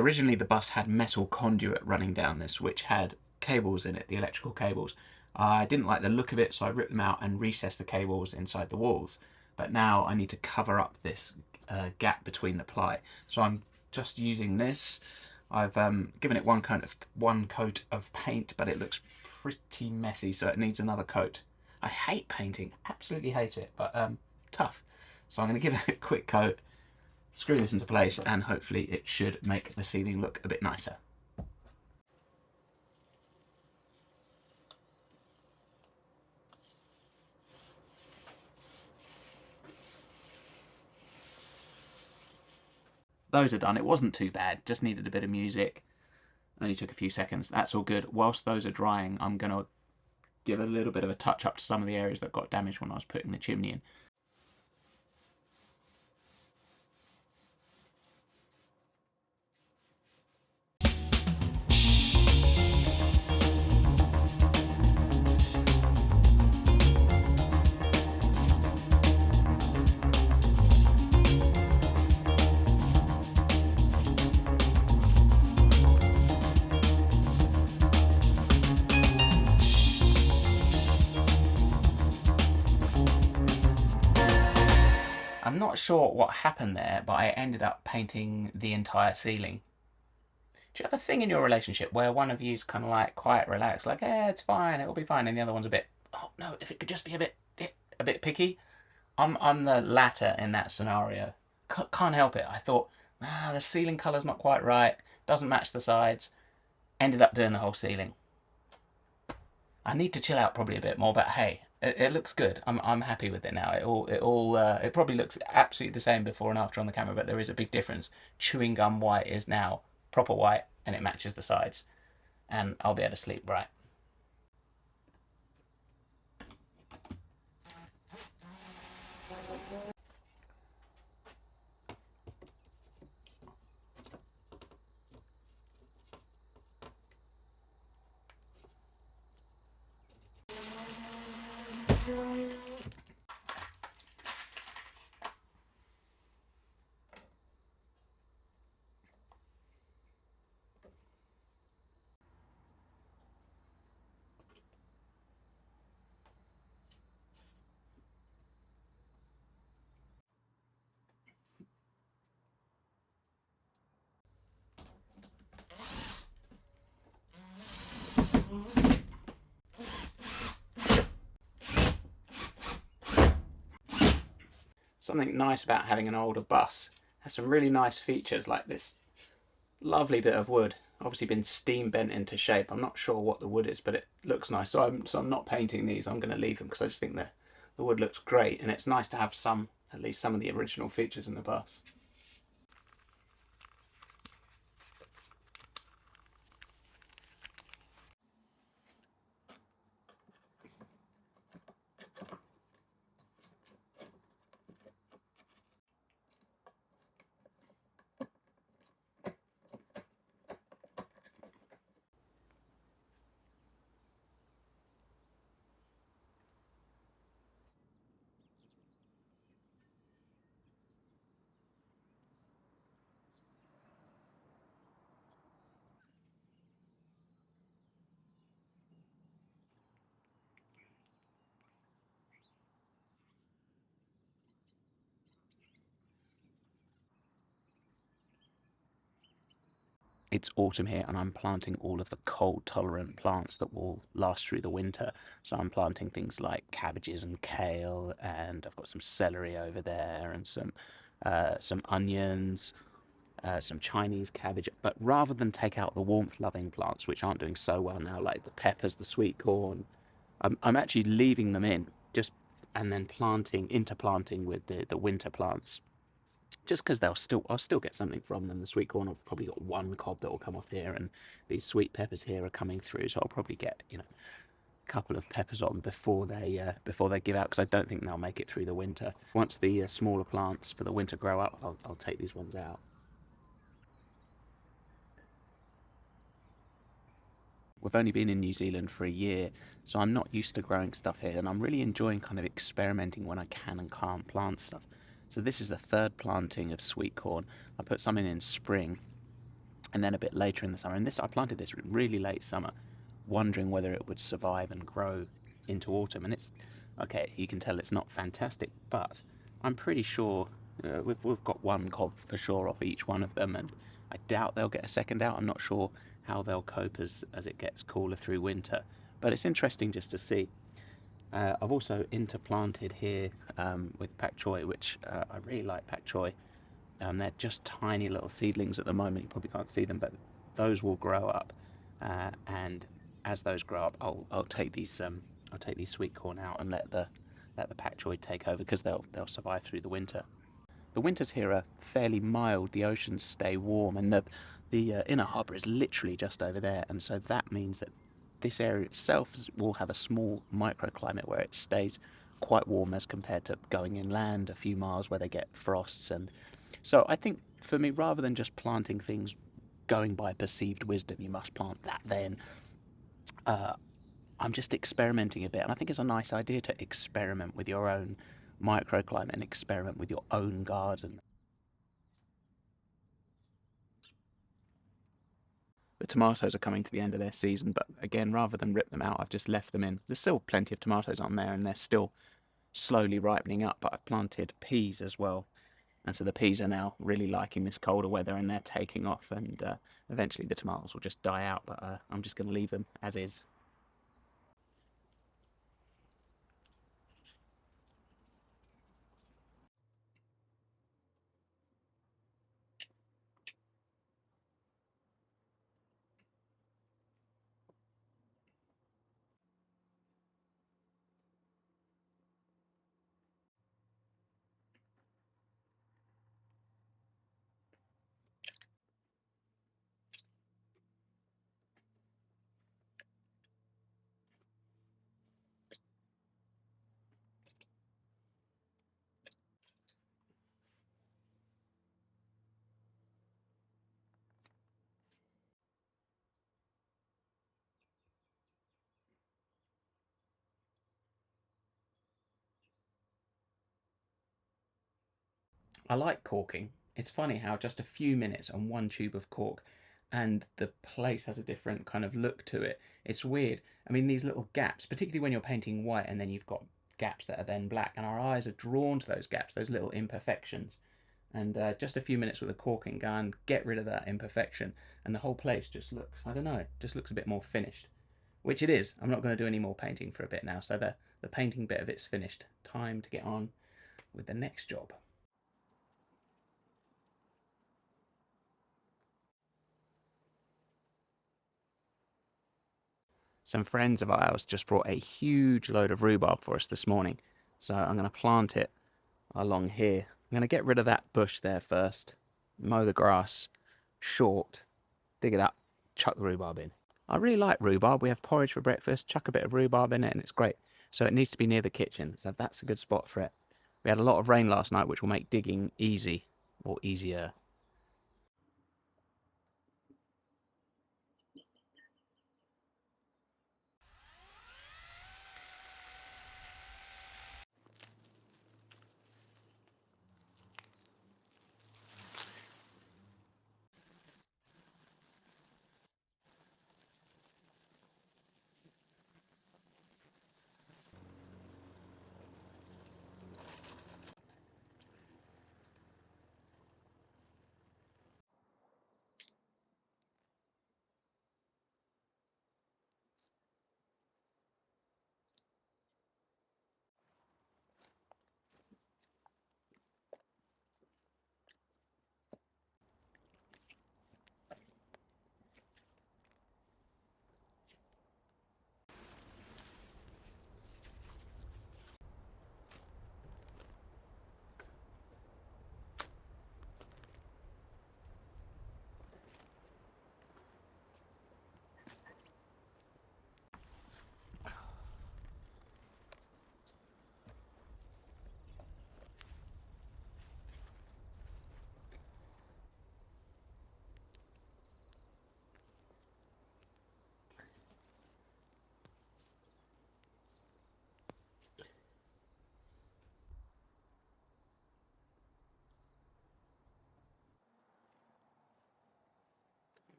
Originally the bus had metal conduit running down this, which had cables in it, the electrical cables. I didn't like the look of it, so I ripped them out and recessed the cables inside the walls. But now I need to cover up this gap between the ply. So I'm just using this. I've given it one coat of paint, but it looks pretty messy, so it needs another coat. I hate painting, absolutely hate it, but tough. So I'm going to give it a quick coat, screw this into place, and hopefully it should make the ceiling look a bit nicer. Those are done. It wasn't too bad, just needed a bit of music. Only took a few seconds. That's all good. Whilst those are drying, I'm going to give a little bit of a touch up to some of the areas that got damaged when I was putting the chimney in. I'm not sure what happened there, but I ended up painting the entire ceiling. Do you have a thing in your relationship where one of you's kind of like quiet, relaxed, like, it's fine, it'll be fine, and the other one's a bit, oh no, if it could just be a bit picky? I'm the latter in that scenario. Can't help it. I thought, the ceiling colour's not quite right, doesn't match the sides. Ended up doing the whole ceiling. I need to chill out probably a bit more, but hey, it looks good. I'm happy with it now. It probably looks absolutely the same before and after on the camera, but there is a big difference. Chewing gum white is now proper white, and it matches the sides, and I'll be able to sleep bright. Something nice about having an older bus, it has some really nice features like this lovely bit of wood, obviously been steam bent into shape. I'm not sure what the wood is, but it looks nice. So I'm not painting these. I'm going to leave them because I just think the wood looks great, and it's nice to have at least some of the original features in the bus. It's autumn here, and I'm planting all of the cold tolerant plants that will last through the winter. So I'm planting things like cabbages and kale, and I've got some celery over there, and some onions, some Chinese cabbage. But rather than take out the warmth loving plants, which aren't doing so well now, like the peppers, the sweet corn, I'm actually leaving them in, just, and then interplanting with the winter plants, just because I'll still get something from them. The sweet corn, I've probably got one cob that will come off here, and these sweet peppers here are coming through, so I'll probably get a couple of peppers on before they give out, because I don't think they'll make it through the winter. Once the smaller plants for the winter grow up, I'll take these ones out. We've only been in New Zealand for a year, so I'm not used to growing stuff here, and I'm really enjoying kind of experimenting when I can and can't plant stuff. So this is the third planting of sweet corn. I put some in spring, and then a bit later in the summer. And this, I planted this really late summer, wondering whether it would survive and grow into autumn. And it's okay. You can tell it's not fantastic, but I'm pretty sure we've got one cob for sure off each one of them, and I doubt they'll get a second out. I'm not sure how they'll cope as it gets cooler through winter, but it's interesting just to see. I've also interplanted here with pak choi, which I really like pak choi. They're just tiny little seedlings at the moment. You probably can't see them, but those will grow up, and as those grow up, I'll take these sweet corn out and let the pak choi take over, because they'll survive through the winter. The winters here are fairly mild. The oceans stay warm, and the inner harbour is literally just over there, and so that means that this area itself will have a small microclimate where it stays quite warm as compared to going inland a few miles where they get frosts. And so I think for me, rather than just planting things going by perceived wisdom, you must plant that then, uh, I'm just experimenting a bit, and I think it's a nice idea to experiment with your own microclimate and experiment with your own garden. The tomatoes are coming to the end of their season, but again, rather than rip them out, I've just left them in. There's still plenty of tomatoes on there, and they're still slowly ripening up, but I've planted peas as well. And so the peas are now really liking this colder weather, and they're taking off, and eventually the tomatoes will just die out, but I'm just going to leave them as is. I like corking. It's funny how just a few minutes on one tube of cork and the place has a different kind of look to it. It's weird. I mean, these little gaps, particularly when you're painting white and then you've got gaps that are then black, and our eyes are drawn to those gaps, those little imperfections. And just a few minutes with a corking gun, get rid of that imperfection, and the whole place just looks, I don't know, just looks a bit more finished. Which it is. I'm not going to do any more painting for a bit now, so the painting bit of it's finished. Time to get on with the next job. Some friends of ours just brought a huge load of rhubarb for us this morning. So I'm going to plant it along here. I'm going to get rid of that bush there first, mow the grass short, dig it up, chuck the rhubarb in. I really like rhubarb. We have porridge for breakfast, chuck a bit of rhubarb in it, and it's great. So it needs to be near the kitchen, so that's a good spot for it. We had a lot of rain last night, which will make digging easy, or easier.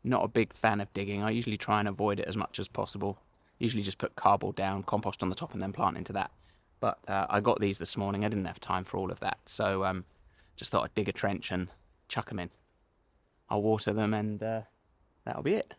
not a big fan of digging. I usually try and avoid it as much as possible. Usually just put cardboard down, compost on the top, and then plant into that. But I got these this morning. I didn't have time for all of that, so just thought I'd dig a trench and chuck them in. I'll water them, and that'll be it.